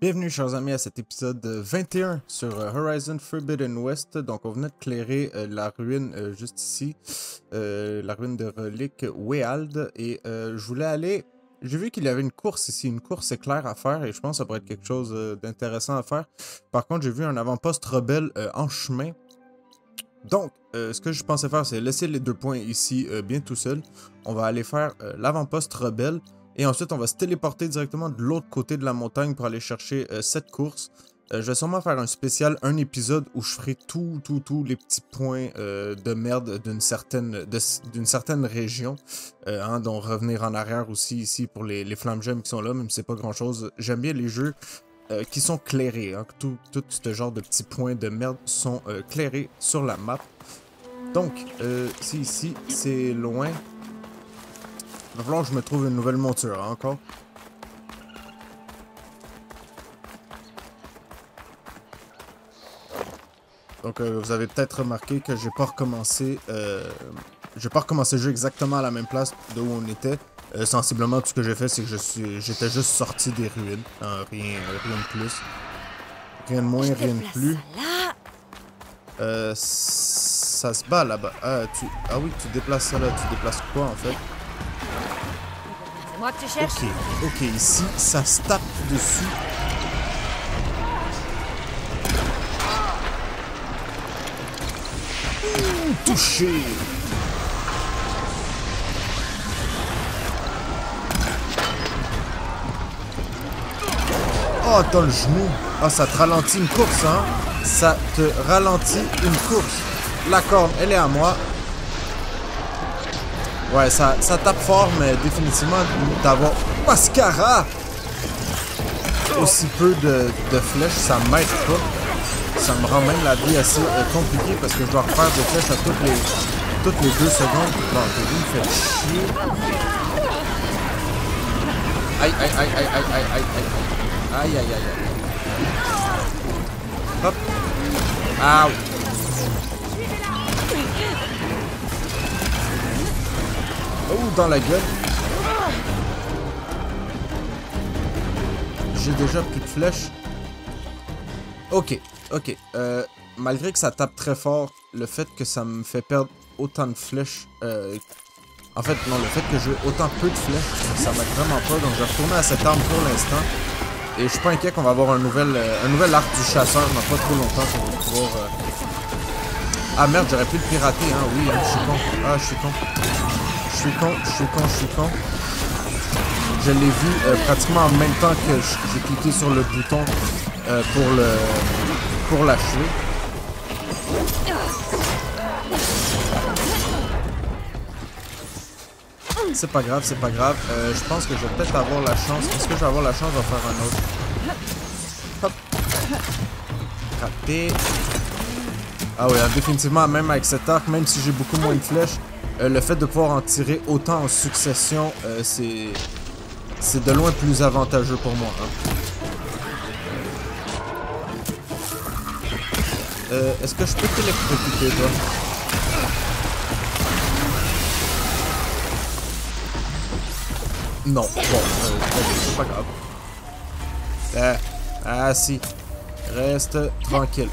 Bienvenue chers amis à cet épisode 21 sur Horizon Forbidden West. Donc on venait de clairer la ruine juste ici, la ruine de relique Weald. Et je voulais aller... J'ai vu qu'il y avait une course ici, une course éclair à faire et je pense que ça pourrait être quelque chose d'intéressant à faire. Par contre j'ai vu un avant-poste rebelle en chemin. Donc ce que je pensais faire c'est laisser les 2 points ici bien tout seul. On va aller faire l'avant-poste rebelle. Et ensuite, on va se téléporter directement de l'autre côté de la montagne pour aller chercher cette course. Je vais sûrement faire un spécial, un épisode où je ferai tous les petits points de merde d'une certaine région. Dont revenir en arrière aussi ici pour les flammes gemmes qui sont là, même si c'est pas grand chose. J'aime bien les jeux qui sont clairés. Hein, tout ce genre de petits points de merde sont clairés sur la map. Donc, c'est ici, c'est loin. Il va falloir que je me trouve une nouvelle monture, hein, encore. Donc, vous avez peut-être remarqué que j'ai pas recommencé le jeu exactement à la même place de où on était. Sensiblement, tout ce que j'ai fait, c'est que j'étais juste sorti des ruines. Hein, rien de plus. Rien de moins, rien de plus. Ça se bat là-bas. Ah oui, tu déplaces ça là. Tu déplaces quoi, en fait? Moi que tu cherches. Ok, ici, ça se tape dessus. Touché. Oh, t'as le genou. Ah, ça te ralentit une course, hein. Ça te ralentit une course. La corne, elle est à moi. Ouais, ça tape fort, mais définitivement, d'avoir Mascara aussi peu de flèches, ça m'aide pas. Ça me rend même la vie assez compliquée parce que je dois refaire des flèches à toutes les 2 secondes. Bon, il me fait chier. Aïe, aïe, aïe, aïe, aïe, aïe, aïe, aïe. Aïe, aïe, aïe, aïe. Hop. Aouh. Oh, dans la gueule. J'ai déjà plus de flèches. Ok. Malgré que ça tape très fort, le fait que ça me fait perdre autant de flèches... En fait, non, le fait que j'ai autant peu de flèches, ça m'aide vraiment pas. Donc, je vais retourner à cette arme pour l'instant. Et je suis pas inquiet qu'on va avoir un nouvel arc du chasseur dans pas trop longtemps qu'on va pouvoir... Ah merde, j'aurais pu le pirater, hein. Oui, hein, je suis con. Ah, je suis con. Je suis con. Je l'ai vu pratiquement en même temps que j'ai cliqué sur le bouton pour l'achever. C'est pas grave. Je pense que je vais peut-être avoir la chance. Est-ce que je vais avoir la chance d'en faire un autre? Hop. Raté. Ah oui, définitivement, même avec cet arc, même si j'ai beaucoup moins de flèches, le fait de pouvoir en tirer autant en succession, c'est de loin plus avantageux pour moi. Hein. Est-ce que je peux t'électrocuter, toi? Non. Bon, c'est pas grave. Ah si. Reste tranquille.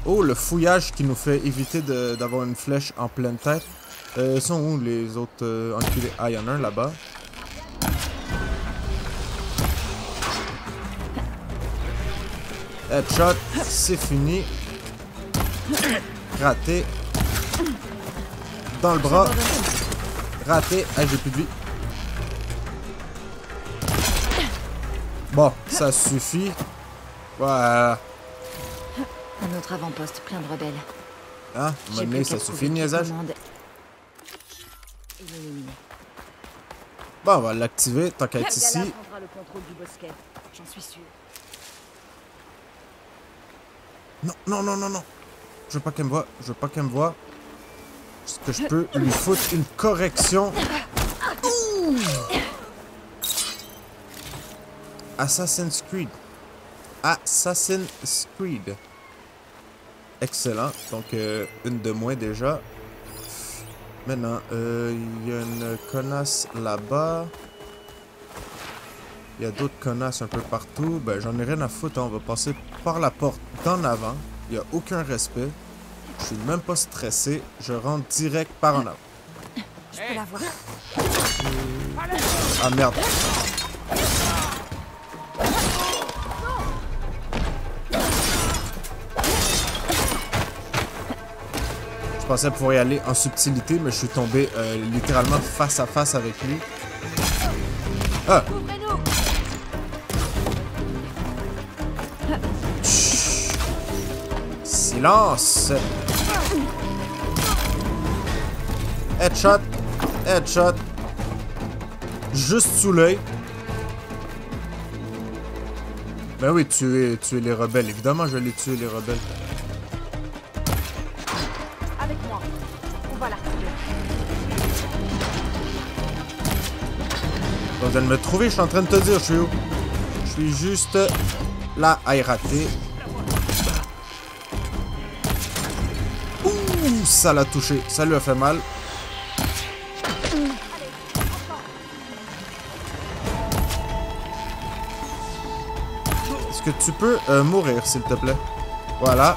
Oh, le fouillage qui nous fait éviter d'avoir une flèche en pleine tête. Sont où les autres enculés? Ah, il y en a un là-bas. Headshot, c'est fini. Raté. Dans le bras. Raté. Ah, j'ai plus de vie. Bon, ça suffit. Voilà. Un autre avant-poste plein de rebelles. Ah, monnaie, ça suffit le niaisage. Bon, on va l'activer tant qu'à être ici. Le contrôle du bosquet, j'en suis sûr. Non. Je veux pas qu'elle me voie. Est-ce que je peux lui foutre une correction? Ouh! Assassin's Creed. Excellent. Donc, une de moins déjà. Maintenant, il y a une connasse là-bas. Il y a d'autres connasses un peu partout. Ben, j'en ai rien à foutre. Hein. On va passer par la porte d'en avant. Il n'y a aucun respect. Je suis même pas stressé. Je rentre direct par en avant. Je peux la voir. Ah merde. Je pensais pouvoir y aller en subtilité, mais je suis tombé littéralement face à face avec lui. Ah! Chut. Silence! Headshot! Headshot! Juste sous l'œil. Ben oui, tuer les rebelles. Évidemment, je l'ai tué, les rebelles. Avec moi. On va la retrouver. Vous allez me trouver, je suis en train de te dire, je suis où? Je suis juste là à y rater. Ouh, ça l'a touché. Ça lui a fait mal. Est-ce que tu peux mourir, s'il te plaît? Voilà.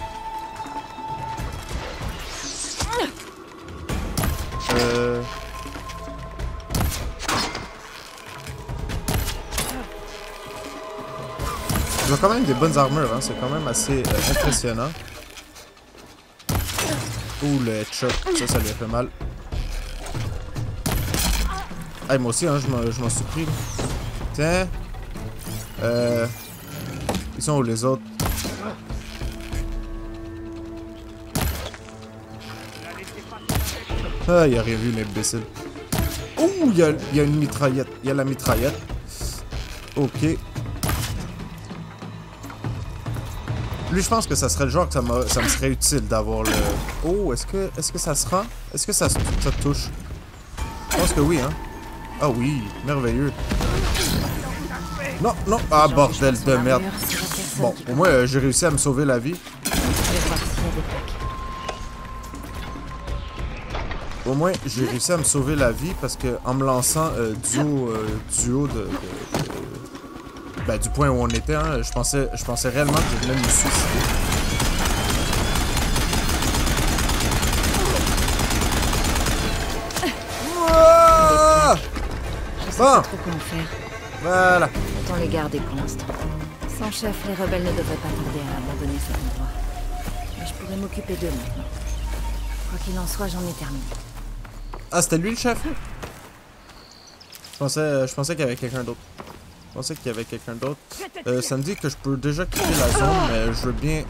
Ils ont quand même des bonnes armures, hein. C'est quand même assez impressionnant. Ouh, le headshot. Ça lui a fait mal. Hey, moi aussi, hein, je m'en suis pris. Là. Tiens. Ils sont où les autres? Ah, il a rien vu, l'imbécile. Ouh, il y a une mitraillette. Il y a la mitraillette. Ok. Lui, je pense que ça serait le genre que ça me serait utile d'avoir le... Oh, est-ce que ça se rend? Est-ce que ça touche? Je pense que oui, hein. Ah oui, merveilleux. Non, non. Ah, bordel de merde. Bon, au moins, j'ai réussi à me sauver la vie. Au moins, j'ai réussi à me sauver la vie parce que en me lançant du haut du point où on était, hein, je pensais réellement que je venais de me suicider. Ouah! Je sais pas trop comment faire. Voilà. Autant les garder pour l'instant. Sans chef, les rebelles ne devraient pas tarder à abandonner cet endroit. Mais je pourrais m'occuper d'eux maintenant. Quoi qu'il en soit, j'en ai terminé. Ah, c'était lui le chef? Je pensais qu'il y avait quelqu'un d'autre. Je pensais qu'il y avait quelqu'un d'autre. Ça me dit que je peux déjà quitter la zone, mais je veux bien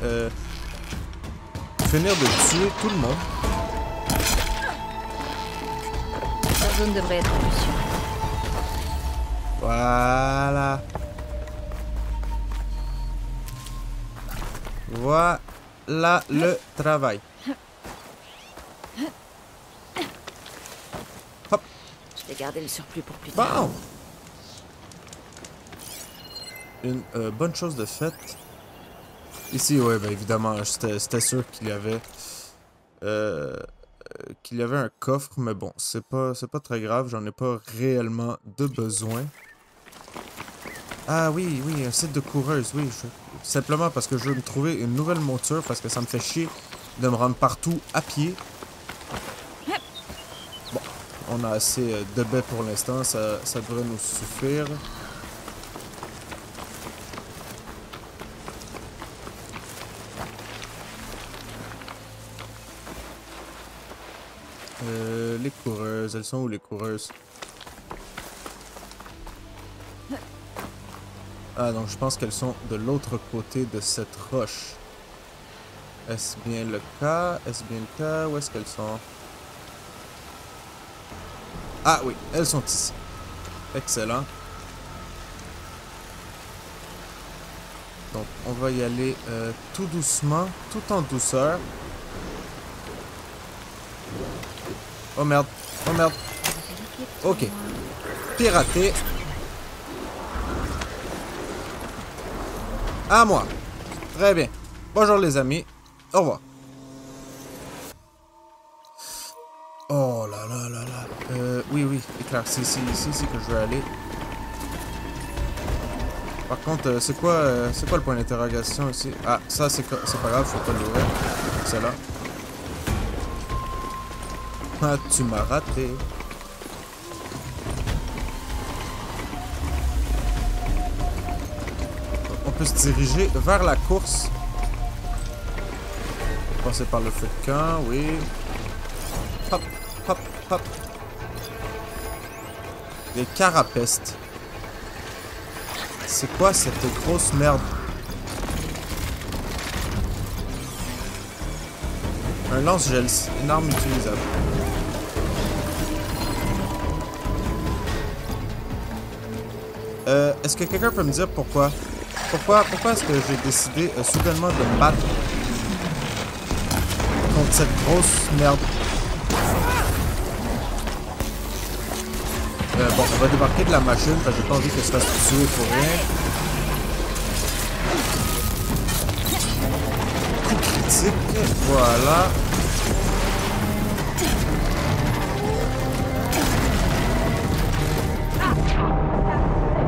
finir de tuer tout le monde. La zone devrait être plus sûre. Voilà. Voilà le travail. Hop. Je vais garder le surplus pour plus tard. Bon. Une bonne chose de faite. Ici, ouais, ben évidemment, c'était sûr qu'il y avait un coffre, mais bon, c'est pas très grave, j'en ai pas réellement de besoin. Ah oui, oui, un site de coureuse, oui. Simplement parce que je veux me trouver une nouvelle monture, parce que ça me fait chier de me rendre partout à pied. Bon, on a assez de baies pour l'instant, ça devrait nous suffire. Les coureuses, elles sont où les coureuses? Ah, donc je pense qu'elles sont de l'autre côté de cette roche. Est-ce bien le cas? Est-ce bien le cas? Où est-ce qu'elles sont? Ah oui, elles sont ici. Excellent. Donc on va y aller tout doucement, tout en douceur. Oh merde, oh merde. Ok. Piraté. À moi. Très bien. Bonjour les amis. Au revoir. Oh là là là là. Oui, oui, c'est clair. C'est ici que je veux aller. Par contre, c'est quoi le point d'interrogation ici? Ah, ça c'est pas grave, faut pas l'ouvrir. C'est là. Ah, tu m'as raté. On peut se diriger vers la course. Passer par le feu de camp, oui. Hop, hop, hop. Les carapestes. C'est quoi cette grosse merde? Un lance-gel, une arme utilisable. Est-ce que quelqu'un peut me dire pourquoi? Pourquoi est-ce que j'ai décidé soudainement de me battre contre cette grosse merde? Bon, on va débarquer de la machine parce que j'ai pas envie que ça se fasse tuer pour rien. Coup critique, voilà.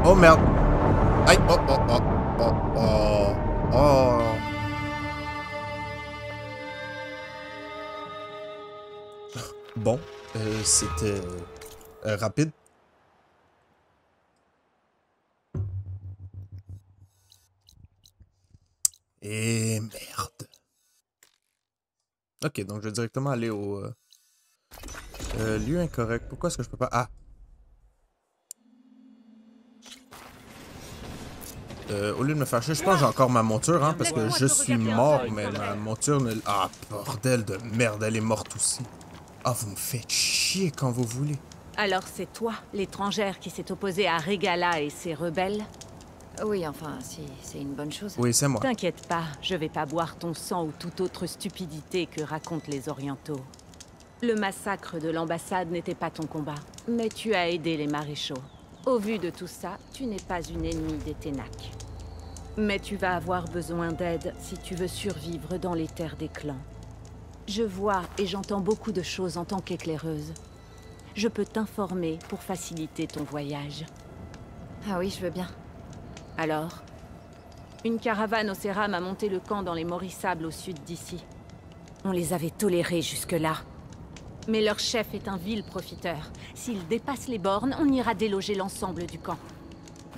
Oh merde! Aïe! Oh oh oh oh oh oh! Bon, c'était rapide. Et merde. Ok, donc je vais directement aller au lieu incorrect. Pourquoi est-ce que je peux pas... Ah! Au lieu de me faire chier, je pense que j'ai encore ma monture, hein, parce que je suis mort, mais ma monture ne... Ah, bordel de merde, elle est morte aussi. Ah, vous me faites chier quand vous voulez. Alors c'est toi, l'étrangère, qui s'est opposée à Regala et ses rebelles? Oui, enfin, si c'est une bonne chose. Oui, c'est moi. T'inquiète pas, je vais pas boire ton sang ou toute autre stupidité que racontent les Orientaux. Le massacre de l'ambassade n'était pas ton combat, mais tu as aidé les maréchaux. Au vu de tout ça, tu n'es pas une ennemie des Ténac. Mais tu vas avoir besoin d'aide si tu veux survivre dans les terres des clans. Je vois et j'entends beaucoup de choses en tant qu'éclaireuse. Je peux t'informer pour faciliter ton voyage. Ah oui, je veux bien. Alors, une caravane au Céram a monté le camp dans les Morissables au sud d'ici. On les avait tolérés jusque-là. Mais leur chef est un vil profiteur. S'il dépasse les bornes, on ira déloger l'ensemble du camp.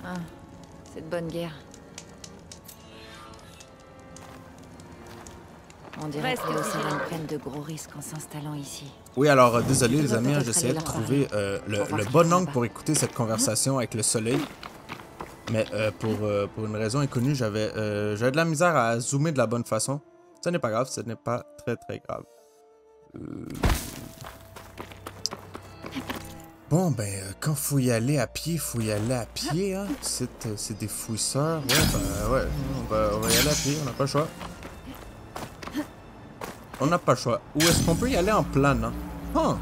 Ah, c'est de bonne guerre. On dirait que les Océranes prennent de gros risques en s'installant ici. Oui, alors, désolé les amis, j'essayais de trouver le bon angle pour écouter cette conversation avec le soleil. Mais pour une raison inconnue, j'avais de la misère à zoomer de la bonne façon. Ce n'est pas grave, ce n'est pas très très grave. Bon, ben, quand faut y aller à pied, faut y aller à pied, hein. C'est des fouisseurs. Ouais, ben, ouais, on va y aller à pied, on n'a pas le choix. On n'a pas le choix. Ou est-ce qu'on peut y aller en planant? Huh.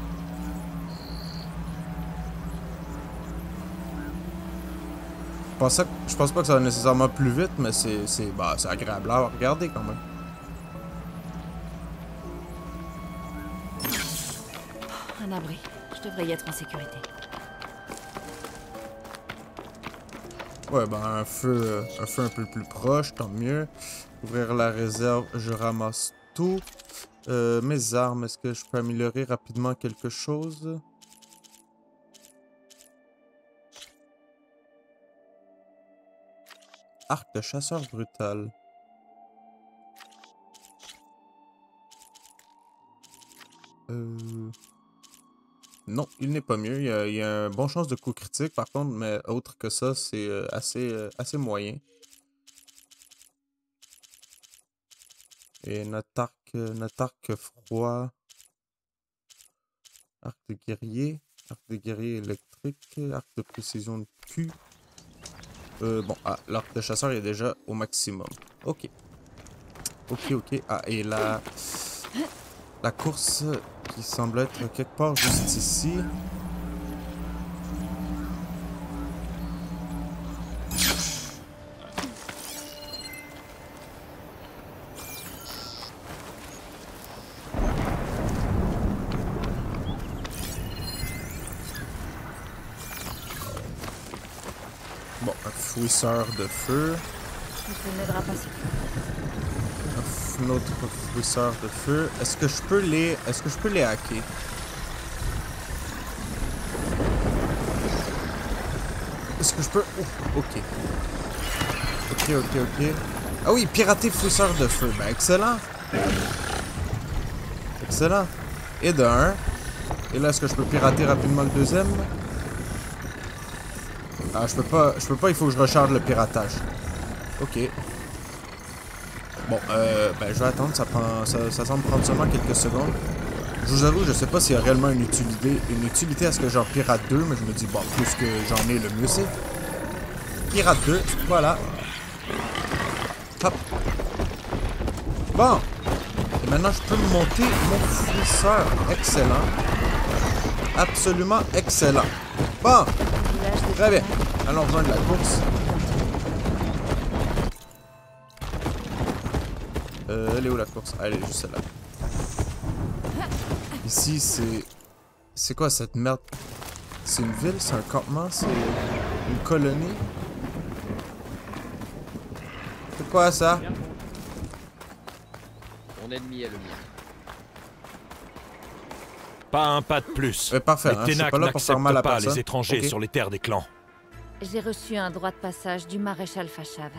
Je pense pas que ça va nécessairement plus vite, mais c'est agréable à regarder quand même. Un abri. Je devrais y être en sécurité. Ouais, ben un feu un peu plus proche, tant mieux. Ouvrir la réserve, je ramasse tout. Mes armes, est-ce que je peux améliorer rapidement quelque chose? Arc de chasseur brutal. Non, il n'est pas mieux. Il y a une bonne chance de coup critique, par contre, mais autre que ça, c'est assez moyen. Et notre arc froid. Arc de guerrier électrique. Arc de précision de cul. Bon, l'arc de chasseur est déjà au maximum. Ok. Ok. Ah, et la course qui semble être quelque part juste ici. fouisseur de feu. Ça ne m'aidera pas. Un autre fouisseur de feu. Est-ce que je peux les hacker? Est-ce que je peux... Oh, ok. Ok. Ah oui, pirater fouisseur de feu. Ben, excellent. Excellent. Et de un. Et là, est-ce que je peux pirater rapidement le deuxième? Ah, je peux pas, il faut que je recharge le piratage. Ok. Bon, ben, je vais attendre, ça semble prendre seulement quelques secondes. Je vous avoue, je sais pas s'il y a réellement une utilité à ce que j'en pirate 2, mais je me dis, bon, plus que j'en ai, le mieux c'est. Pirate 2, voilà. Hop. Bon. Et maintenant, je peux monter mon fouisseur. Excellent. Absolument excellent. Bon. Très bien. Allons rejoindre la course. Elle est où la course? Ah, elle est juste là. Ici, c'est... C'est quoi cette merde? C'est une ville? C'est un campement? C'est une colonie? C'est quoi ça? Mon ennemi est le mien. Pas un pas de plus. Parfait, Les hein, je suis Ténac pas là pour faire mal à n'acceptent pas personne. les étrangers Ok. sur les terres des clans. J'ai reçu un droit de passage du maréchal Fachav.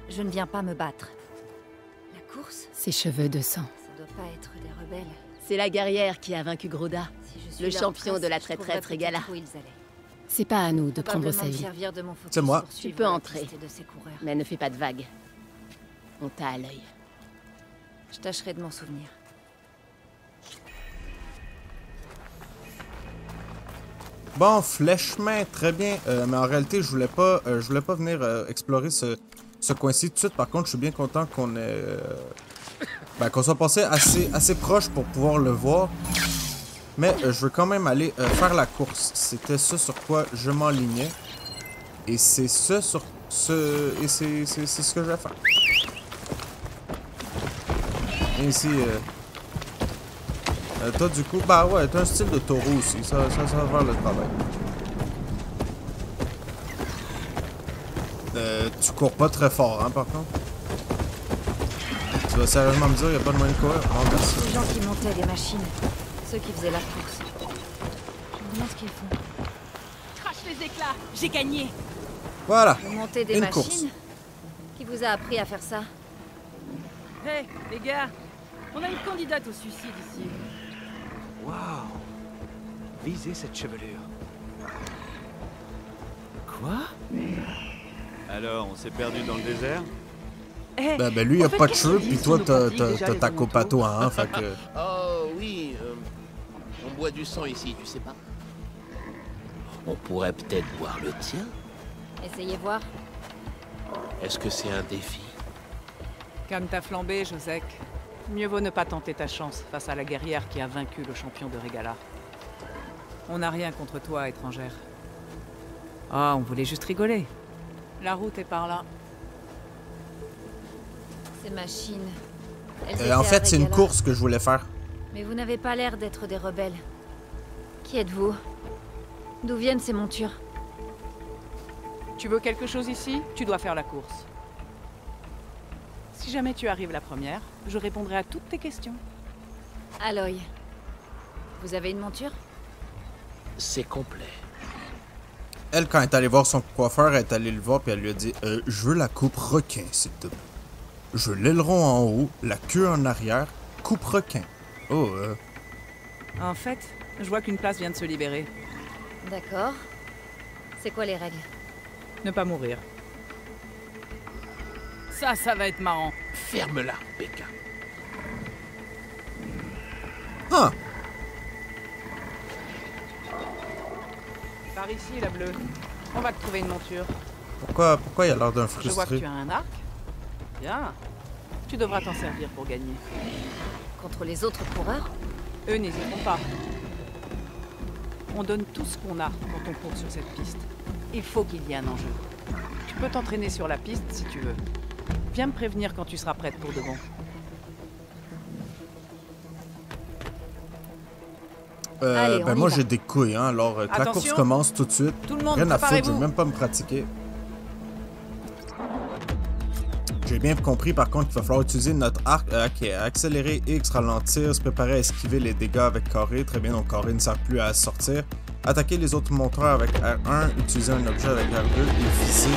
Je ne viens pas me battre. La course? Ses cheveux de sang. Ça doit pas être des rebelles. C'est la guerrière qui a vaincu Groda. Si je suis Le leur champion prince, de la je trouverais traîtresse Régala. peut-être où ils allaient. C'est pas à nous de prendre Probablement sa me vie. servir de mon focus C'est moi. pour Tu suivre peux la entrer. piste de ces coureurs. Mais ne fais pas de vagues. On t'a à l'œil. Je tâcherai de m'en souvenir. Bon, flèche-main, très bien. Mais en réalité, je voulais pas venir explorer ce coin-ci tout de suite. Par contre, je suis bien content qu'on ait... qu'on soit passé assez proche pour pouvoir le voir. Mais je veux quand même aller faire la course. C'était ce sur quoi je m'enlignais. Et c'est ce sur ce... Et c'est ce que je vais faire. Et ici... toi, du coup, bah ouais, t'as un style de taureau aussi. Ça va faire le travail. Tu cours pas très fort, hein, par contre. Tu vas sérieusement me dire, il a pas de moyen de courir? Non, merci. Les gens qui montaient les machines, ceux qui faisaient la course. Je me demande ce qu'ils font. Crache les éclats. J'ai gagné. Voilà. Vous montez des Une machines? course. Qui vous a appris à faire ça? Hé, les gars. On a une candidate au suicide ici. Waouh! Visez cette chevelure. Quoi? Alors, on s'est perdu dans le désert? Hé, Ben lui, il a en fait, pas de qu'est-ce cheveux, qu'ils puis disent toi, sur nos pratiques, déjà, t'as les ta orientaux copato, hein, fait que... Oh oui, on boit du sang ici, tu sais pas? On pourrait peut-être boire le tien. Essayez voir. Est-ce que c'est un défi? Calme ta flambée, Josek. Mieux vaut ne pas tenter ta chance face à la guerrière qui a vaincu le champion de Régala. On n'a rien contre toi, étrangère. Ah, on voulait juste rigoler. La route est par là. Ces machines. Elles étaient en à fait, c'est une Régala. course que je voulais faire. Mais vous n'avez pas l'air d'être des rebelles. Qui êtes-vous? D'où viennent ces montures? Tu veux quelque chose ici? Tu dois faire la course. Si jamais tu arrives la première, je répondrai à toutes tes questions. Aloy. Vous avez une monture? C'est complet. Elle, quand elle est allée voir son coiffeur, elle est allée le voir, puis elle lui a dit « Je veux la coupe requin, s'il te plaît. Je veux l'aileron en haut, la queue en arrière, coupe requin. » Oh, En fait, je vois qu'une place vient de se libérer. D'accord. C'est quoi les règles? Ne pas mourir. Ça va être marrant. Ferme-la, Becca. Ah! Par ici, la bleue. On va te trouver une monture. Pourquoi il a l'air d'un Je vois que frustré? tu as un arc. Bien. Tu devras t'en servir pour gagner. Contre les autres coureurs? Eux n'hésiteront pas. On donne tout ce qu'on a quand on court sur cette piste. Il faut qu'il y ait un enjeu. Tu peux t'entraîner sur la piste si tu veux. Viens me prévenir quand tu seras prête pour de bon. Allez, on y Moi va. j'ai des couilles, hein, alors que la course Attention. commence tout de suite. Tout le monde, Rien à foutre, je préparez-vous. vais même pas me pratiquer. J'ai bien compris par contre qu'il va falloir utiliser notre arc. Ok, accélérer X, ralentir, se préparer à esquiver les dégâts avec carré. Très bien, donc carré ne sert plus à sortir. Attaquer les autres monteurs avec R1, utiliser un objet avec R2 et viser.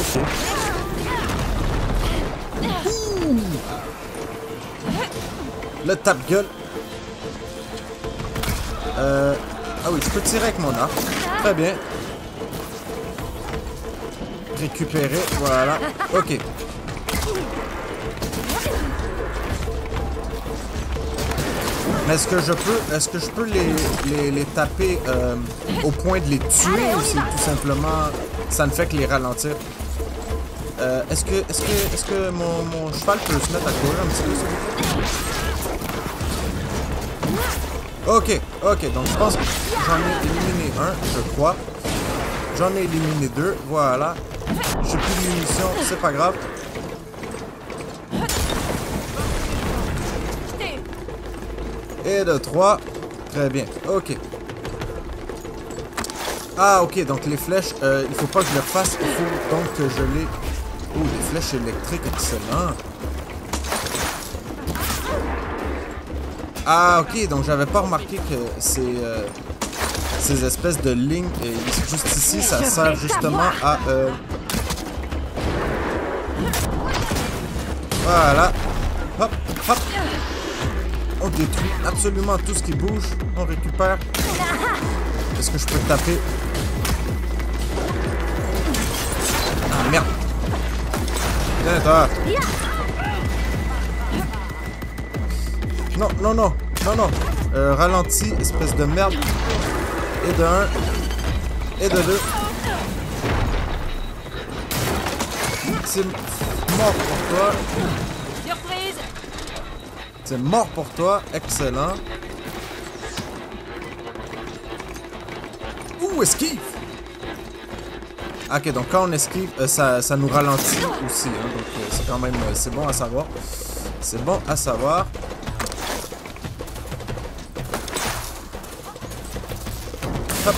Ok. Ouh! Le tape-gueule. Ah oui, je peux tirer avec mon arc. Très bien. Récupérer, voilà. Ok. Mais est-ce que je peux les taper au point de les tuer ou c'est tout simplement ça ne fait que les ralentir? Est-ce que mon cheval peut se mettre à courir un petit peu s'il vous plaît? Ok, donc je pense que j'en ai éliminé un, je crois. J'en ai éliminé deux, voilà. J'ai plus de munitions, c'est pas grave. Et de 3. Très bien, ok. Ah, ok, donc les flèches, il faut pas que je le fasse, il faut donc que je les... Oh, les flèches électriques, excellent. Ah, ok, donc j'avais pas remarqué que ces espèces de lignes, juste ici, ça sert justement à... Voilà. Hop, hop. On détruit absolument tout ce qui bouge. On récupère. Est-ce que je peux taper? Ah, merde. Viens, toi. Non, non, non. Non, non. Ralenti, espèce de merde. Et de 1. Et de 2. C'est mort pour toi. Surprise! C'est mort pour toi. Excellent. Ouh, esquive! Ok, donc quand on esquive, ça nous ralentit aussi. Hein, donc c'est quand même... c'est bon à savoir. C'est bon à savoir. Hop.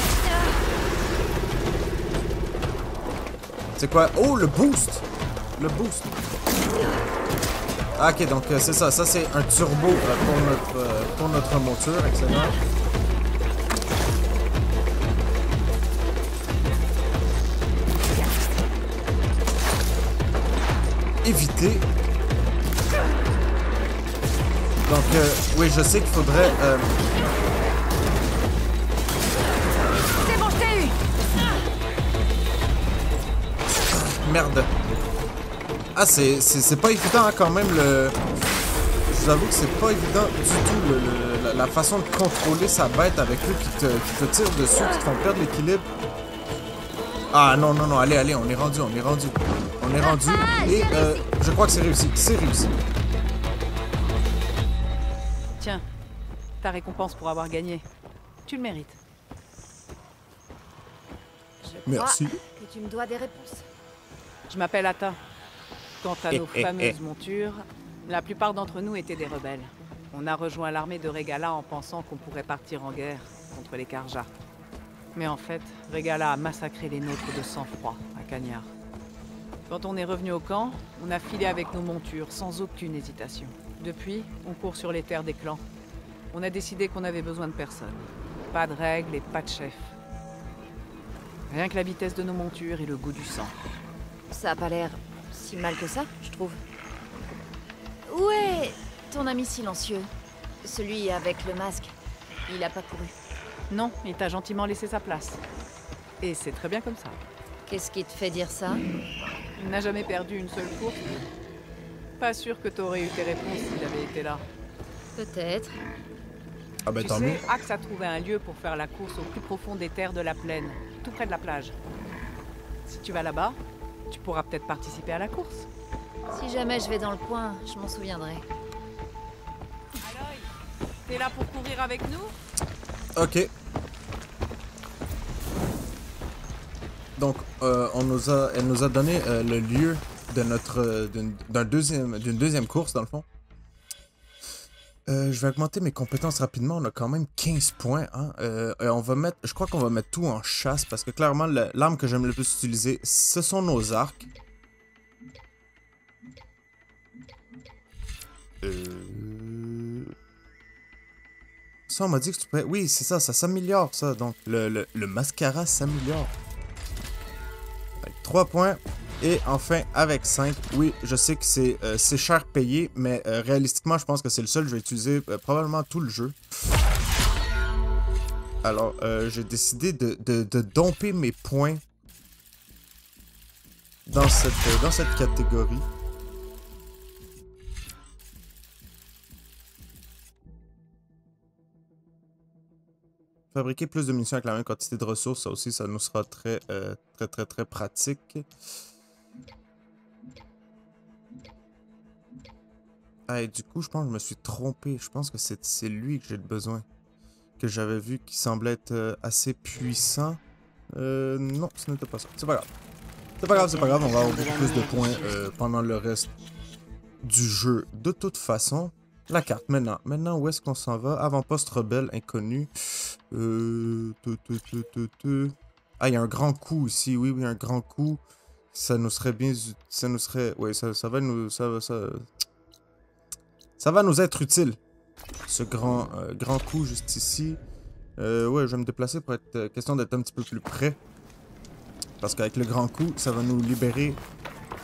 C'est quoi? Oh, le boost! Le boost. Ah, ok, donc c'est ça. Ça, c'est un turbo pour notre monture. Excellent. Éviter. Donc, oui, je sais qu'il faudrait... C'est bon, je t'ai eu! Merde. Ah, c'est pas évident hein, quand même le... Je vous avoue que c'est pas évident du tout la façon de contrôler sa bête avec eux qui te tirent dessus, qui te font perdre l'équilibre. Ah non, non, non, allez, on est rendu. Et je crois que c'est réussi, Tiens, ta récompense pour avoir gagné. Tu le mérites. Je Merci. crois que tu me dois des réponses. Je m'appelle Atta. Quant à nos fameuses montures, la plupart d'entre nous étaient des rebelles. On a rejoint l'armée de Regala en pensant qu'on pourrait partir en guerre contre les Karja. Mais en fait, Regala a massacré les nôtres de sang-froid à Cagnard. Quand on est revenu au camp, on a filé avec nos montures sans aucune hésitation. Depuis, on court sur les terres des clans. On a décidé qu'on avait besoin de personne. Pas de règles et pas de chef. Rien que la vitesse de nos montures et le goût du sang. Ça a pas l'air si mal que ça, je trouve. Où est ton ami silencieux? Celui avec le masque. Il a pas couru. Non, il t'a gentiment laissé sa place. Et c'est très bien comme ça. Qu'est-ce qui te fait dire ça? Il n'a jamais perdu une seule course. Pas sûr que t'aurais eu tes réponses s'il avait été là. Peut-être. Ah ben Tu tant mieux. sais, Axe a trouvé un lieu pour faire la course au plus profond des terres de la plaine, tout près de la plage. Si tu vas là-bas, tu pourras peut-être participer à la course. Si jamais je vais dans le coin, je m'en souviendrai. Aloy, t'es là pour courir avec nous? Ok. Donc, elle nous a donné le lieu de d'une deuxième course, dans le fond. Je vais augmenter mes compétences rapidement. On a quand même 15 points. Hein. On va mettre, je crois qu'on va mettre tout en chasse parce que clairement, l'arme que j'aime le plus utiliser, ce sont nos arcs. Ça, on m'a dit que tu pourrais... Oui, c'est ça, ça s'améliore, ça. Donc, le mascara s'améliore. Avec 3 points. Et enfin, avec 5. Oui, je sais que c'est cher payé, mais réalistiquement, je pense que c'est le seul que je vais utiliser probablement tout le jeu. Alors, j'ai décidé de domper mes points dans cette catégorie. Fabriquer plus de munitions avec la même quantité de ressources, ça aussi, ça nous sera très pratique. Ah, et du coup, je pense que je me suis trompé. Je pense que c'est lui que j'ai besoin. Que j'avais vu qui semblait être assez puissant. Non, ce n'était pas ça. C'est pas grave. C'est pas grave, on va avoir beaucoup plus de points pendant le reste du jeu. De toute façon, la carte, maintenant. Maintenant, où est-ce qu'on s'en va? Avant-poste rebelle inconnu. Ah, il y a un grand coup ici. Oui, un grand coup. Ça nous serait bien... Ça nous serait... Oui, ça va nous... Ça va nous être utile. Ce grand coup juste ici. Ouais, je vais me déplacer pour être question d'être un petit peu plus près. Parce qu'avec le grand coup, ça va nous libérer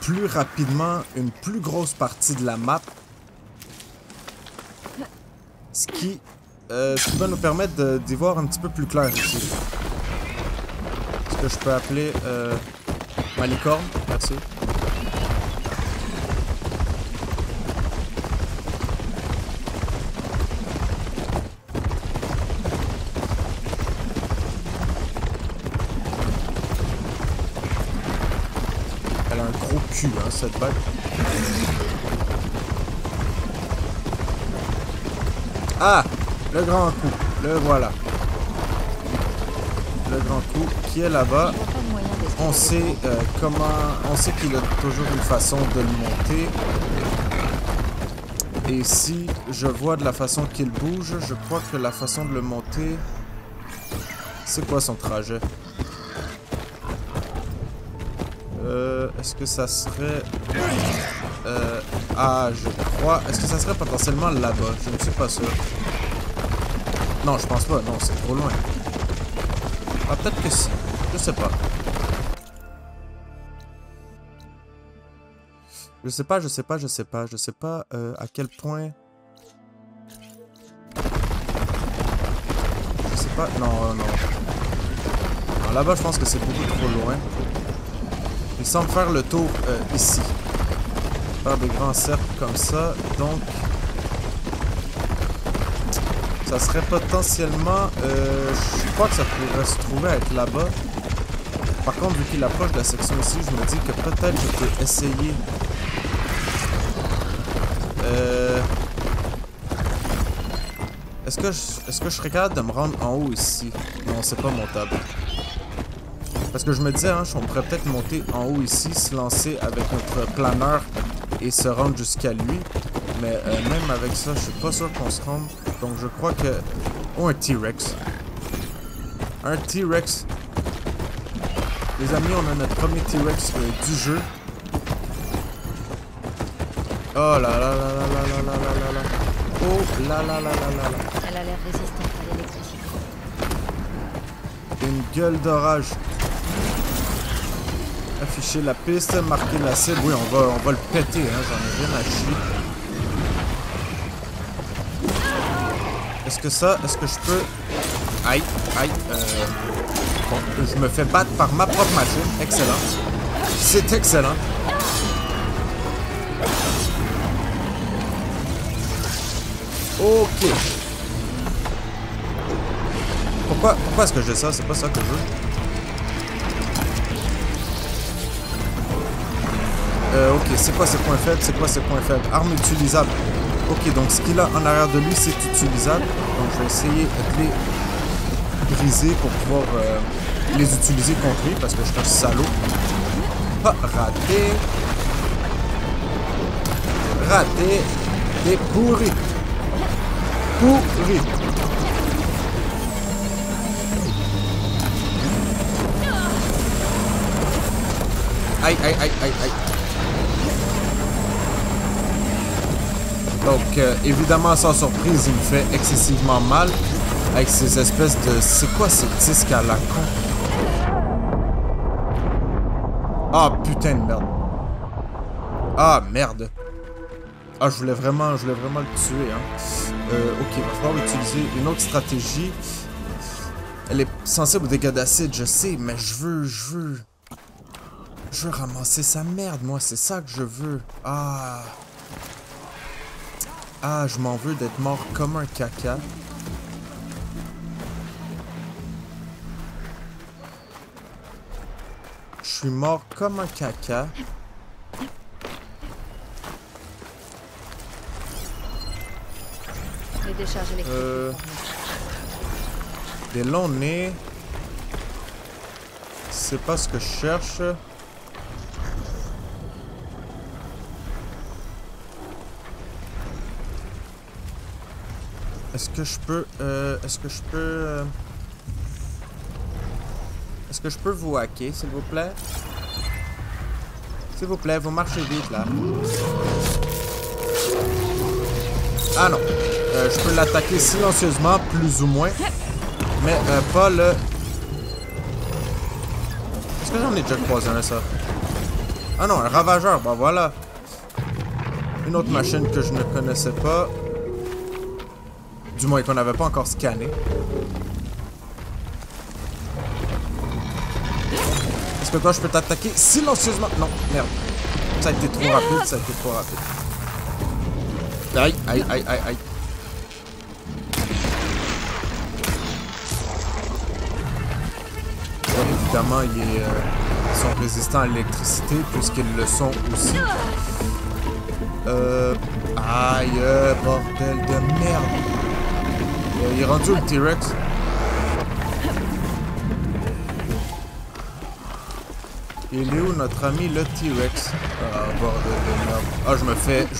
plus rapidement une plus grosse partie de la map. Ce qui va nous permettre d'y voir un petit peu plus clair ici. Ce que je peux appeler ma licorne. Merci. Elle a un gros cul, hein, cette bague. Ah! Le grand coup. Le voilà. Le grand coup qui est là-bas. On sait on sait qu'il a toujours une façon de le monter. Et ici, je vois de la façon qu'il bouge. Je crois que la façon de le monter... C'est quoi son trajet? Est-ce que ça serait... ah, je crois... Est-ce que ça serait potentiellement là-bas? Je ne suis pas sûr. Non, je pense pas. Non, c'est trop loin. Ah, peut-être que si. Je sais pas. Je sais pas à quel point... Je sais pas... Non. Non, là-bas, je pense que c'est beaucoup trop loin. Il semble faire le tour ici. Faire des grands cercles comme ça. Donc, ça serait potentiellement... je crois que ça pourrait se trouver à être là-bas. Par contre, vu qu'il approche de la section ici, je me dis que peut-être je peux essayer... Est-ce que je serais capable de me rendre en haut ici? Non, c'est pas montable. Parce que je me disais, hein, on pourrait peut-être monter en haut ici, se lancer avec notre planeur et se rendre jusqu'à lui. Mais même avec ça, je suis pas sûr qu'on se rende. Donc je crois que... Oh, un T-Rex. Un T-Rex. Les amis, on a notre premier T-Rex du jeu. Oh là là là là là là là là là. Oh là là là là là là. Elle a l'air résistante à l'électricité. Une gueule d'orage. Afficher la piste, marquer la cible. Oui, on va le péter, hein. J'en ai rien à chier. Est-ce que je peux... Aïe. Bon, je me fais battre par ma propre machine. Excellent. C'est excellent. Ok. Pourquoi est-ce que j'ai ça? C'est pas ça que je veux. Ok, c'est quoi ces points faibles? Arme utilisable. Ok, donc ce qu'il a en arrière de lui, c'est utilisable. Donc je vais essayer de les briser pour pouvoir les utiliser contre lui, parce que je suis un salaud. Ah, raté. Des pourris. Aïe. Donc, évidemment, sans surprise, il me fait excessivement mal avec ces espèces de... C'est quoi ces disques à la con? Ah, putain de merde. Ah, merde. Ah, je voulais vraiment le tuer, hein. Ok, il va falloir utiliser une autre stratégie. Elle est sensible aux dégâts d'acide, je sais, mais je veux ramasser sa merde, moi, c'est ça que je veux. Ah... Ah, je m'en veux d'être mort comme un caca. Je suis mort comme un caca. Les décharges électriques. Des longs nez. C'est pas ce que je cherche. Est-ce que je peux... Est-ce que je peux vous hacker, s'il vous plaît? S'il vous plaît, vous marchez vite, là. Ah non. Je peux l'attaquer silencieusement, plus ou moins. Mais pas le... Est-ce que j'en ai déjà croisé un, ça? Ah non, un ravageur, bah voilà. Une autre machine que je ne connaissais pas. Du moins qu'on n'avait pas encore scanné. Est-ce que toi je peux t'attaquer silencieusement? Non, merde. Ça a été trop rapide, ça a été trop rapide. Aïe, aïe, aïe, aïe, aïe. Ouais, évidemment, ils sont résistants à l'électricité puisqu'ils le sont aussi. Aïe, bordel de merde. Il est rendu le T-Rex. Il est où notre ami le T-Rex? Ah, bordel de merde. Ah, je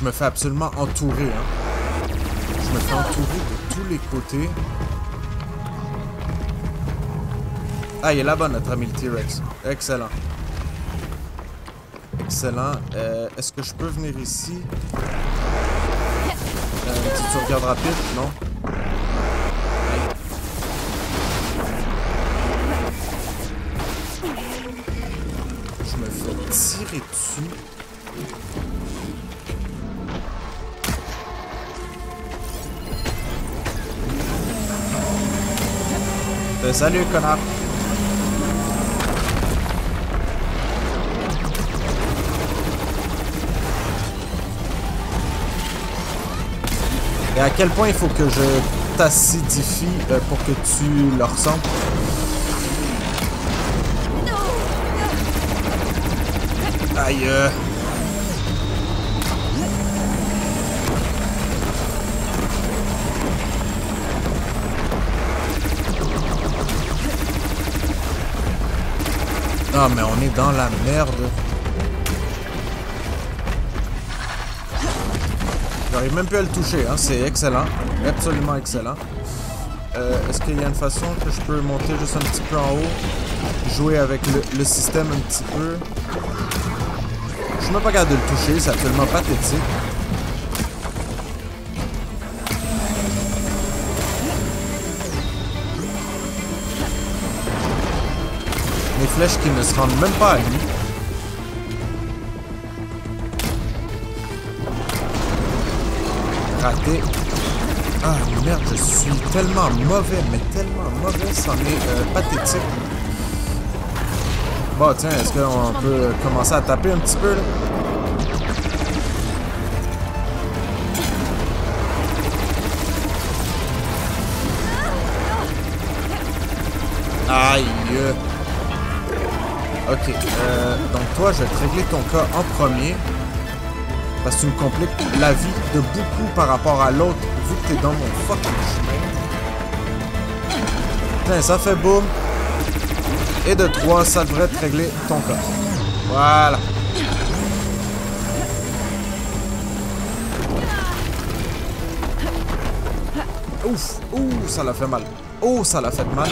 me fais absolument entourer, hein. Je me fais entourer de tous les côtés. Ah, il est là-bas, notre ami le T-Rex. Excellent. Excellent. Est-ce que je peux venir ici? Une petite sauvegarde rapide? Non? Je me fais tirer dessus. Salut, connard. Et à quel point il faut que je t'acidifie pour que tu le ressentes? Aïe. Ah, mais on est dans la merde. J'arrive même plus à le toucher, hein. C'est excellent. Absolument excellent. Est-ce qu'il y a une façon que je peux monter juste un petit peu en haut? Jouer avec le système un petit peu? Je suis même pas capable de le toucher, c'est absolument pathétique. Mes flèches qui ne se rendent même pas à lui. Raté. Ah merde, je suis tellement mauvais, mais tellement mauvais, c'en est pathétique. Bon tiens, est-ce qu'on peut commencer à taper un petit peu là? Aïe. Ok, donc toi, je vais te régler ton cas en premier. Parce que tu me compliques la vie de beaucoup par rapport à l'autre, vu que t'es dans mon fucking chemin. Tiens, ça fait boum. Et de 3, ça devrait te régler ton cas. Voilà. Ouf, ouh, ça l'a fait mal. Oh, ça l'a fait mal.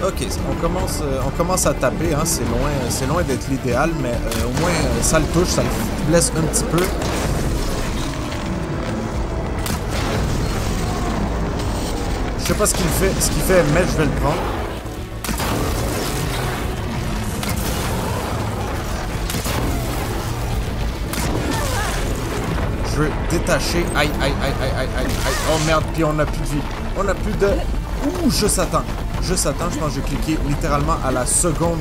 Ok, on commence à taper, hein, c'est loin d'être l'idéal, mais au moins ça le touche, ça le blesse un petit peu. Je sais pas ce qu'il fait, mais je vais le prendre. Je veux détacher. Aïe, aïe, aïe, aïe, aïe, aïe, aïe. Oh merde, puis on a plus de vie. On a plus de... Ouh, juste attends. Juste attends, je pense que j'ai cliqué littéralement à la seconde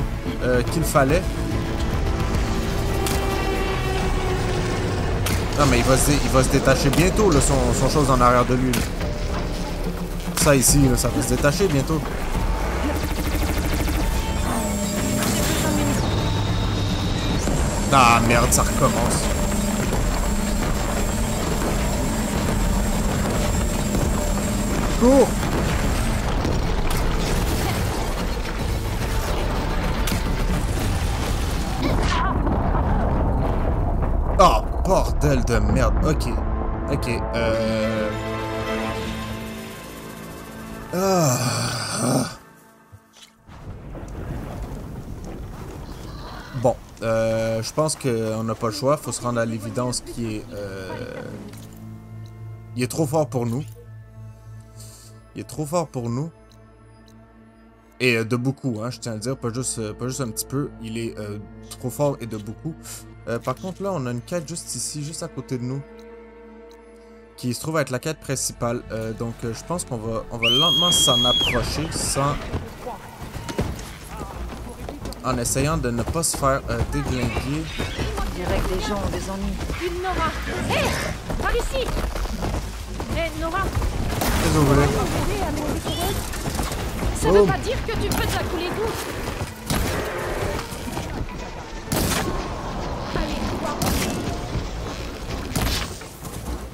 qu'il fallait. Non, mais il va se détacher bientôt, là, son chose en arrière de lui. Là. Ça ici, là, ça va se détacher bientôt. Ah merde, ça recommence. Cours! Oh, bordel de merde. Ok. Ok. Bon. Je pense qu'on n'a pas le choix. Faut se rendre à l'évidence qu'il est... Il est trop fort pour nous. Il est trop fort pour nous. Et de beaucoup, hein, je tiens à le dire. Pas juste un petit peu. Il est trop fort et de beaucoup. Par contre, là, on a une quête juste ici, juste à côté de nous. Qui se trouve être la quête principale. Donc, je pense qu'on va lentement s'en approcher sans... En essayant de ne pas se faire déglinguer. On dirait que les gens ont des ennuis. Une Nora. Hé, par ici. Hé, Nora. Qu'est-ce que vous voulez? Ça veut pas dire que tu peux te la couler douce.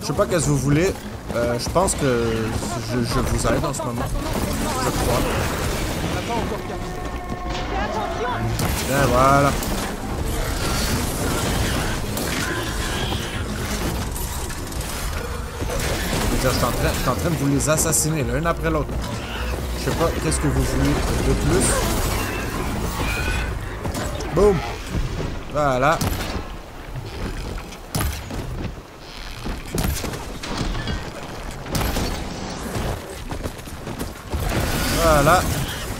Je sais pas qu'est-ce que vous voulez. Je pense que je vous aide en ce moment. Je crois. Bien, voilà. Je suis en train de vous les assassiner l'un après l'autre. Je sais pas qu'est-ce que vous voulez de plus. Boum. Voilà. Voilà.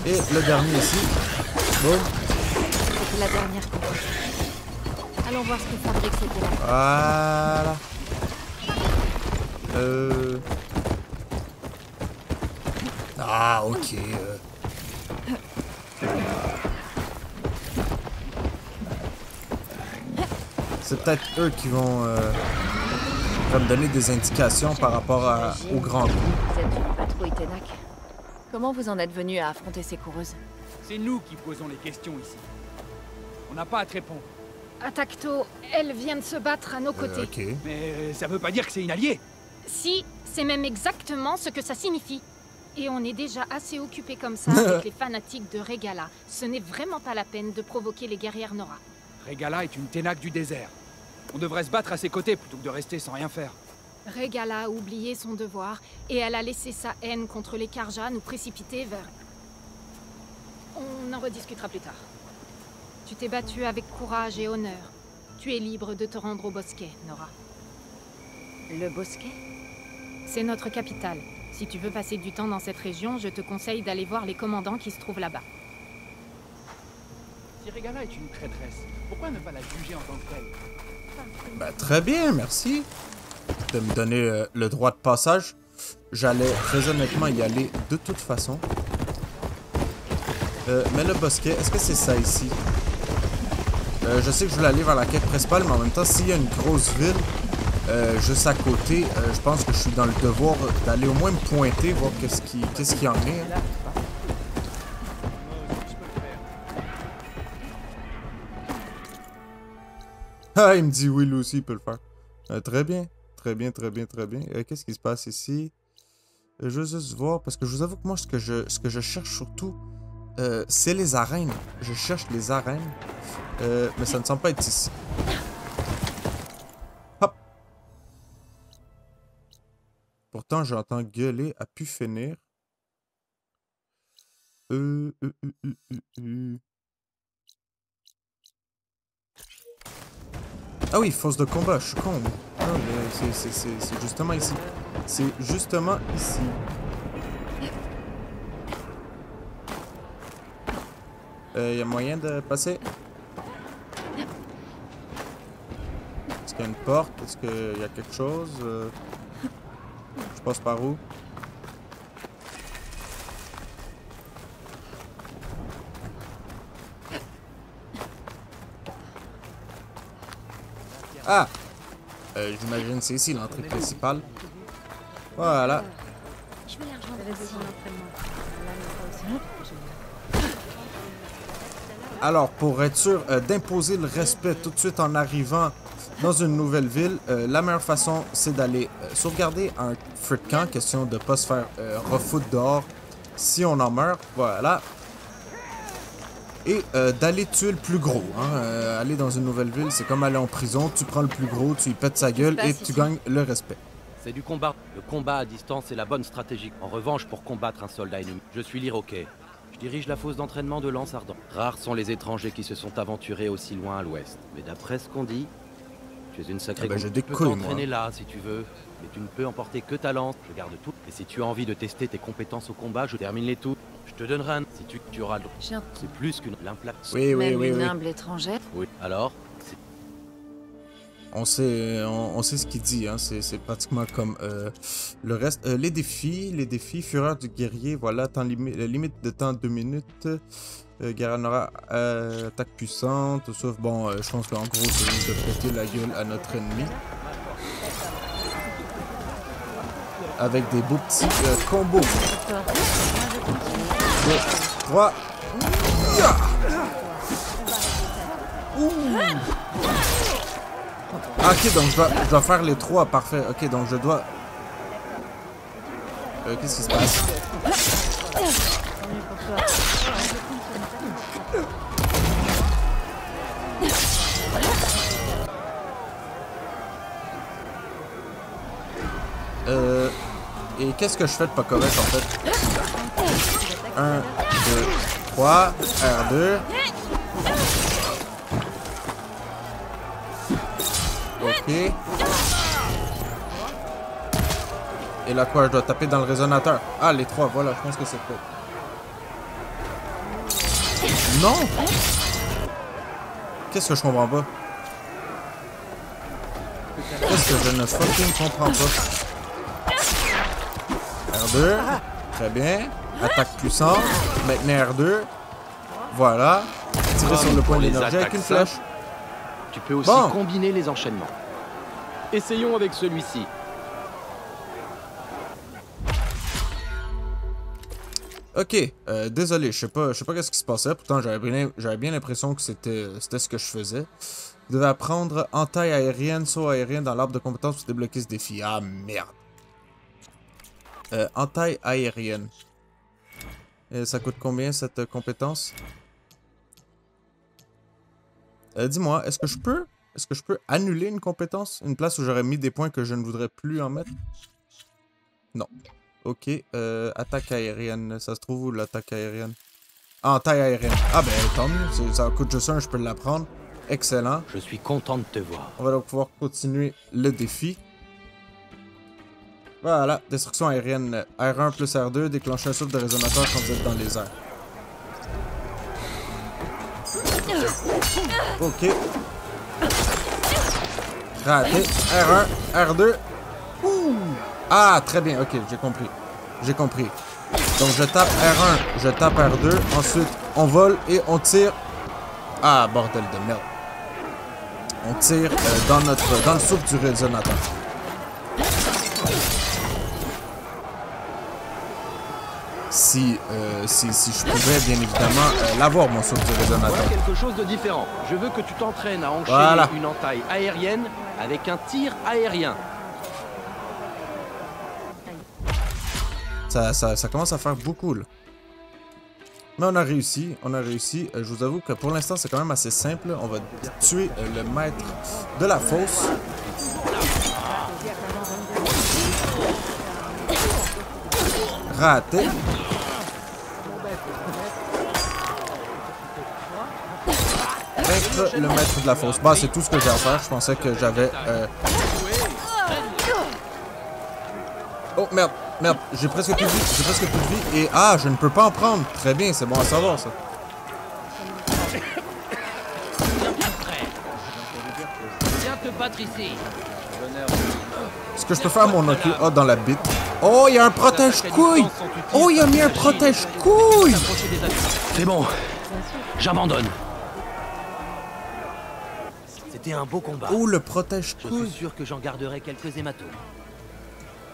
Et le dernier ici. Boum. C'était la dernière qu'on voit. Allons voir ce que fabrique cette là. Voilà. Ah, ok. C'est peut-être eux qui vont me donner des indications par rapport au grand coup. Vous êtes une patrouille Ténac. Comment vous en êtes venu à affronter ces coureuses? C'est nous qui posons les questions ici. On n'a pas à te répondre. Atacto, elles viennent se battre à nos côtés. Ok. Mais ça veut pas dire que c'est une alliée. Si, c'est même exactement ce que ça signifie. Et on est déjà assez occupé comme ça avec les fanatiques de Regala. Ce n'est vraiment pas la peine de provoquer les guerrières Nora. Regala est une Ténac du désert. On devrait se battre à ses côtés plutôt que de rester sans rien faire. Regala a oublié son devoir et elle a laissé sa haine contre les Karja nous précipiter vers... On en rediscutera plus tard. Tu t'es battue avec courage et honneur. Tu es libre de te rendre au bosquet, Nora. Le bosquet? C'est notre capitale. Si tu veux passer du temps dans cette région, je te conseille d'aller voir les commandants qui se trouvent là-bas. Si Regala est une traîtresse, pourquoi ne pas la juger en tant que telle? Ben, très bien, merci de me donner le droit de passage. J'allais très honnêtement y aller de toute façon. Mais le bosquet, est-ce que c'est ça ici? Je sais que je voulais aller vers la quête principale, mais en même temps, s'il y a une grosse ville juste à côté, je pense que je suis dans le devoir d'aller au moins me pointer, voir qu'est-ce qu'il y en est. Hein. Ah, il me dit oui, lui aussi, il peut le faire. Très bien. Très bien, très bien, très bien. Qu'est-ce qui se passe ici? Je veux juste voir, parce que je vous avoue que moi, ce que je cherche surtout, c'est les arènes. Je cherche les arènes, mais ça ne semble pas être ici. Hop! Pourtant, j'entends gueuler à pu finir. Ah oui, fosse de combat, je suis con. Non, mais c'est justement ici. C'est justement ici. Y a moyen de passer? Est-ce qu'il y a une porte? Est-ce qu'il y a quelque chose? Je passe par où? Ah! J'imagine c'est ici l'entrée principale. Voilà. Je vais la rejoindre ici. Alors, pour être sûr d'imposer le respect tout de suite en arrivant dans une nouvelle ville, la meilleure façon, c'est d'aller sauvegarder un feu de camp, question de ne pas se faire refoutre dehors si on en meurt. Voilà. Et d'aller tuer le plus gros. Hein. Aller dans une nouvelle ville, c'est comme aller en prison. Tu prends le plus gros, tu lui pètes sa gueule et tu gagnes le respect. C'est du combat. Le combat à distance est la bonne stratégie. En revanche, pour combattre un soldat ennemi, je suis l'Iroquais. Je dirige la fosse d'entraînement de Lance Ardent. Rares sont les étrangers qui se sont aventurés aussi loin à l'ouest. Mais d'après ce qu'on dit, tu es une sacrée... je tu peux t'entraîner là si tu veux. Mais tu ne peux emporter que ta lance. Je garde tout. Et si tu as envie de tester tes compétences au combat, je termine les tout. Je te donnerai un... Si tu auras... C'est plus qu'une... Oui. Une humble étrangère. Oui. Alors on sait ce qu'il dit, hein. C'est pratiquement comme le reste. Les défis, fureur du guerrier, voilà, temps limite de temps 2 minutes. Garanora, attaque puissante, sauf bon, je pense qu'en gros c'est juste de péter la gueule à notre ennemi. Avec des beaux petits combos. 2, 3. Ah, ok, donc je dois faire les 3, parfait. Ok, donc je dois... qu'est-ce qui se passe? Et qu'est-ce que je fais de pas correct en fait? 1, 2, 3, R2. Ok. Et là quoi, je dois taper dans le résonateur. Ah, les 3, voilà, je pense que c'est quoi. Non! Qu'est-ce que je comprends pas? Qu'est-ce que je ne fucking comprends pas? R2. Très bien. Attaque puissante. Maintenant R2. Voilà. Tirer sur le point d'énergie avec une flèche. Tu peux aussi combiner les enchaînements. Essayons avec celui-ci. Ok, désolé, je sais pas qu'est-ce qui se passait. Pourtant, j'avais bien l'impression que c'était ce que je faisais. Vous devez apprendre entaille aérienne, saut aérien dans l'arbre de compétences pour débloquer ce défi. Ah merde. Entaille aérienne. Et ça coûte combien cette compétence? Dis-moi, est-ce que je peux annuler une compétence? Une place où j'aurais mis des points que je ne voudrais plus en mettre? Non. Ok, attaque aérienne. Ça se trouve où l'attaque aérienne? Ah, entaille aérienne. Ah ben tant mieux, ça coûte juste un, je peux l'apprendre. Excellent. Je suis content de te voir. On va donc pouvoir continuer le défi. Voilà, destruction aérienne. R1 plus R2, déclencher un souffle de résonateur quand vous êtes dans les airs. Ok. Raté. R1, R2. Ouh. Ah, très bien. Ok, j'ai compris. J'ai compris. Donc je tape R1, je tape R2. Ensuite, on vole et on tire. Ah, bordel de merde. On tire dans le souffle du résonateur. Si je pouvais bien évidemment l'avoir, mon souffle du résonateur. Voilà quelque chose de différent. Je veux que tu t'entraînes à enchaîner une entaille aérienne avec un tir aérien. Ça commence à faire beaucoup là. Mais on a réussi, je vous avoue que pour l'instant c'est quand même assez simple. On va tuer le maître de la fosse. Raté. vaincre le maître de la fosse. Bah, c'est tout ce que j'ai à faire. Je pensais que j'avais... Oh, merde, merde. J'ai presque plus de vie. J'ai presque plus de vie. Et ah, je ne peux pas en prendre. Très bien, c'est bon à savoir, ça. Viens te battre ici. Est-ce que je peux faire mon ocul? Oh, dans la bite. Oh, il y a un protège-couille! Oh, il a mis un protège-couille! C'est bon. J'abandonne. C'était un beau combat. Oh, le Je suis protège-couille! sûr que j'en garderai quelques hématomes.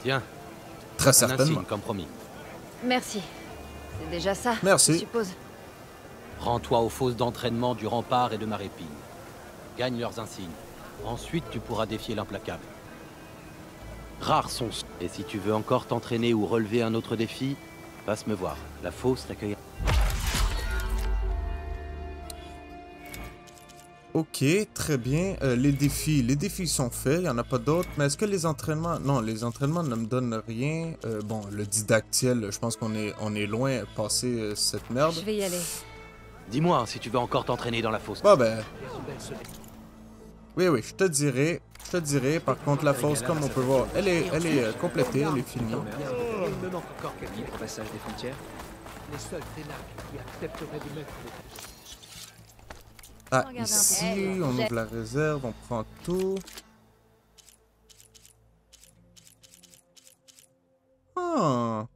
Tiens, Très un certainement. insigne comme promis. Merci. C'est déjà ça, Merci. je suppose. Rends-toi aux fosses d'entraînement du rempart et de Marépine. Gagne leurs insignes. Ensuite, tu pourras défier l'implacable. Rares sont ceux. Et si tu veux encore t'entraîner ou relever un autre défi, passe me voir. La fosse t'accueillera. Ok, très bien. Les défis sont faits, il n'y en a pas d'autres. Mais est-ce que les entraînements... Non, les entraînements ne me donnent rien. Bon, le didactyle, je pense qu'on est loin passé cette merde. Je vais y aller. Dis-moi si tu veux encore t'entraîner dans la fosse. Bah ben... Oui, je te dirai. Je te dirai. Par contre, la fosse, comme on peut voir, elle est complétée, elle est finie. Il me manque encore quelqu'un pour passage des frontières. Les seuls ténacs qui accepteraient de mettre Ah, ici, on ouvre la réserve, on prend tout. Ah.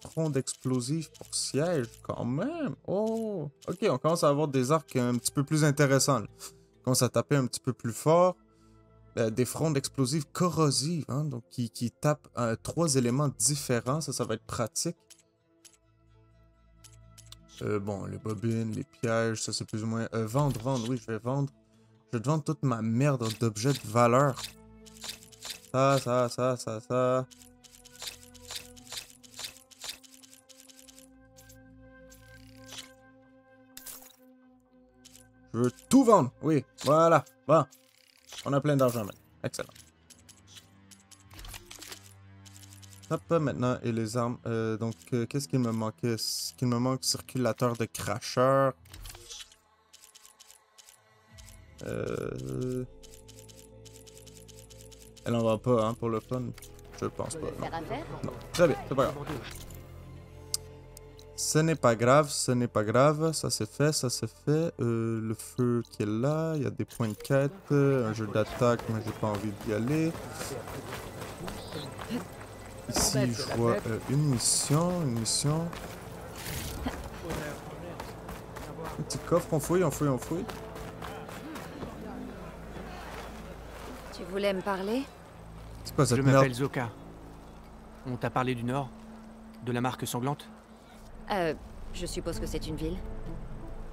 Front d'explosifs pour siège, quand même. Oh, ok, on commence à avoir des arcs un petit peu plus intéressants. Là. On commence à taper un petit peu plus fort. Des fronts d'explosifs corrosifs, hein, donc qui tapent 3 éléments différents. Ça va être pratique. Bon, les bobines, les pièges, ça c'est plus ou moins... vendre, oui, je vais vendre. Je vais te vendre toute ma merde d'objets de valeur. Ça. Je veux tout vendre, oui, voilà. Bon, on a plein d'argent maintenant. Excellent. Hop, maintenant, et les armes. Donc, qu'est-ce qu'il me manquait? Ce qu'il me manque, circulateur de cracheur. Elle en va pas, hein, pour le fun. Je pense pas. Non. Non. Très bien, c'est pas grave. Ce n'est pas grave, ce n'est pas grave. Ça c'est fait, ça c'est fait. Le feu qui est là. Il y a des points de quête. Un jeu d'attaque, mais j'ai pas envie d'y aller. Ici, je vois une mission. Un petit coffre, on fouille. Tu voulais me parler? C'est quoi cette Je merde? m'appelle Zoka. On t'a parlé du Nord? De la marque sanglante? Je suppose que c'est une ville.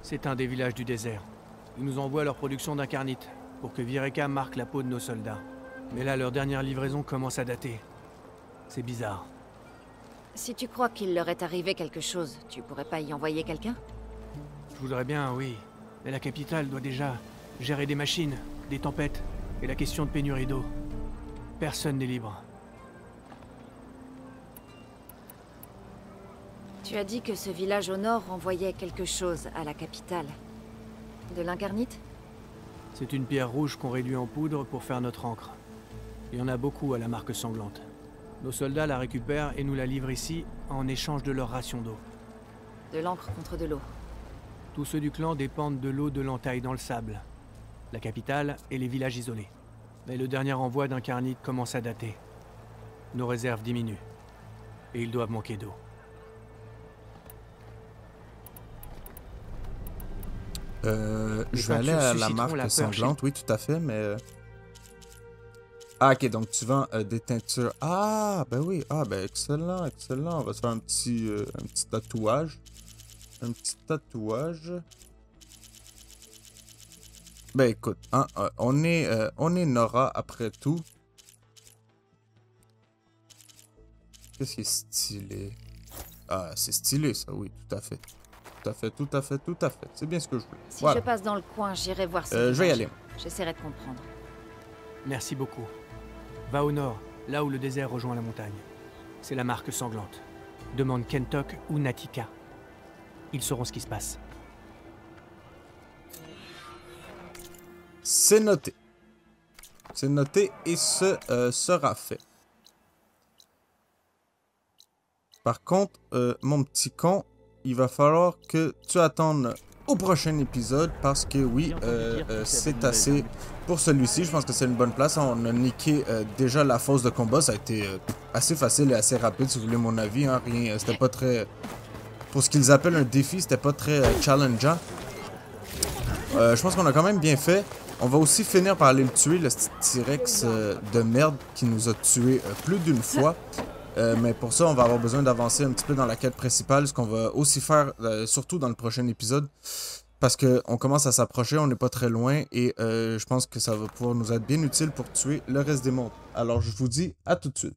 C'est un des villages du désert. Ils nous envoient leur production d'incarnite pour que Vireka marque la peau de nos soldats. Mais là, leur dernière livraison commence à dater. C'est bizarre. Si tu crois qu'il leur est arrivé quelque chose, tu pourrais pas y envoyer quelqu'un? Je voudrais bien, oui. Mais la capitale doit déjà gérer des machines, des tempêtes et la question de pénurie d'eau. Personne n'est libre. Tu as dit que ce village au nord envoyait quelque chose à la capitale. De l'incarnite? C'est une pierre rouge qu'on réduit en poudre pour faire notre encre. Il y en a beaucoup à la marque sanglante. Nos soldats la récupèrent et nous la livrent ici en échange de leur ration d'eau. De l'encre contre de l'eau. Tous ceux du clan dépendent de l'eau de l'entaille dans le sable. La capitale et les villages isolés. Mais le dernier envoi d'incarnite commence à dater. Nos réserves diminuent. Et ils doivent manquer d'eau. Je vais aller à la marque sanglante, oui, tout à fait, mais... Ah, ok, donc tu vends des teintures. Ah, ben oui, ah, ben excellent. On va se faire un petit tatouage. Ben écoute, hein, on est Nora après tout. Qu'est-ce qui est stylé? Ah, c'est stylé ça, oui, tout à fait. C'est bien ce que je voulais. Si voilà. je passe dans le coin, j'irai voir ce je vais y aller. J'essaierai de comprendre. Merci beaucoup. Va au nord, là où le désert rejoint la montagne. C'est la marque sanglante. Demande Kentok ou Natika. Ils sauront ce qui se passe. C'est noté. C'est noté et ce sera fait. Par contre, mon petit con, il va falloir que tu attendes au prochain épisode parce que oui, c'est assez pour celui-ci. Je pense que c'est une bonne place. On a niqué déjà la fosse de combat. Ça a été assez facile et assez rapide, si vous voulez mon avis. Hein. Rien, c'était pas très... Pour ce qu'ils appellent un défi, c'était pas très challengeant. Je pense qu'on a quand même bien fait. On va aussi finir par aller le tuer, le T-Rex de merde qui nous a tué plus d'une fois. Mais pour ça, on va avoir besoin d'avancer un petit peu dans la quête principale, ce qu'on va aussi faire, surtout dans le prochain épisode. Parce qu'on commence à s'approcher, on n'est pas très loin, et je pense que ça va pouvoir nous être bien utile pour tuer le reste des mondes. Alors, je vous dis à tout de suite.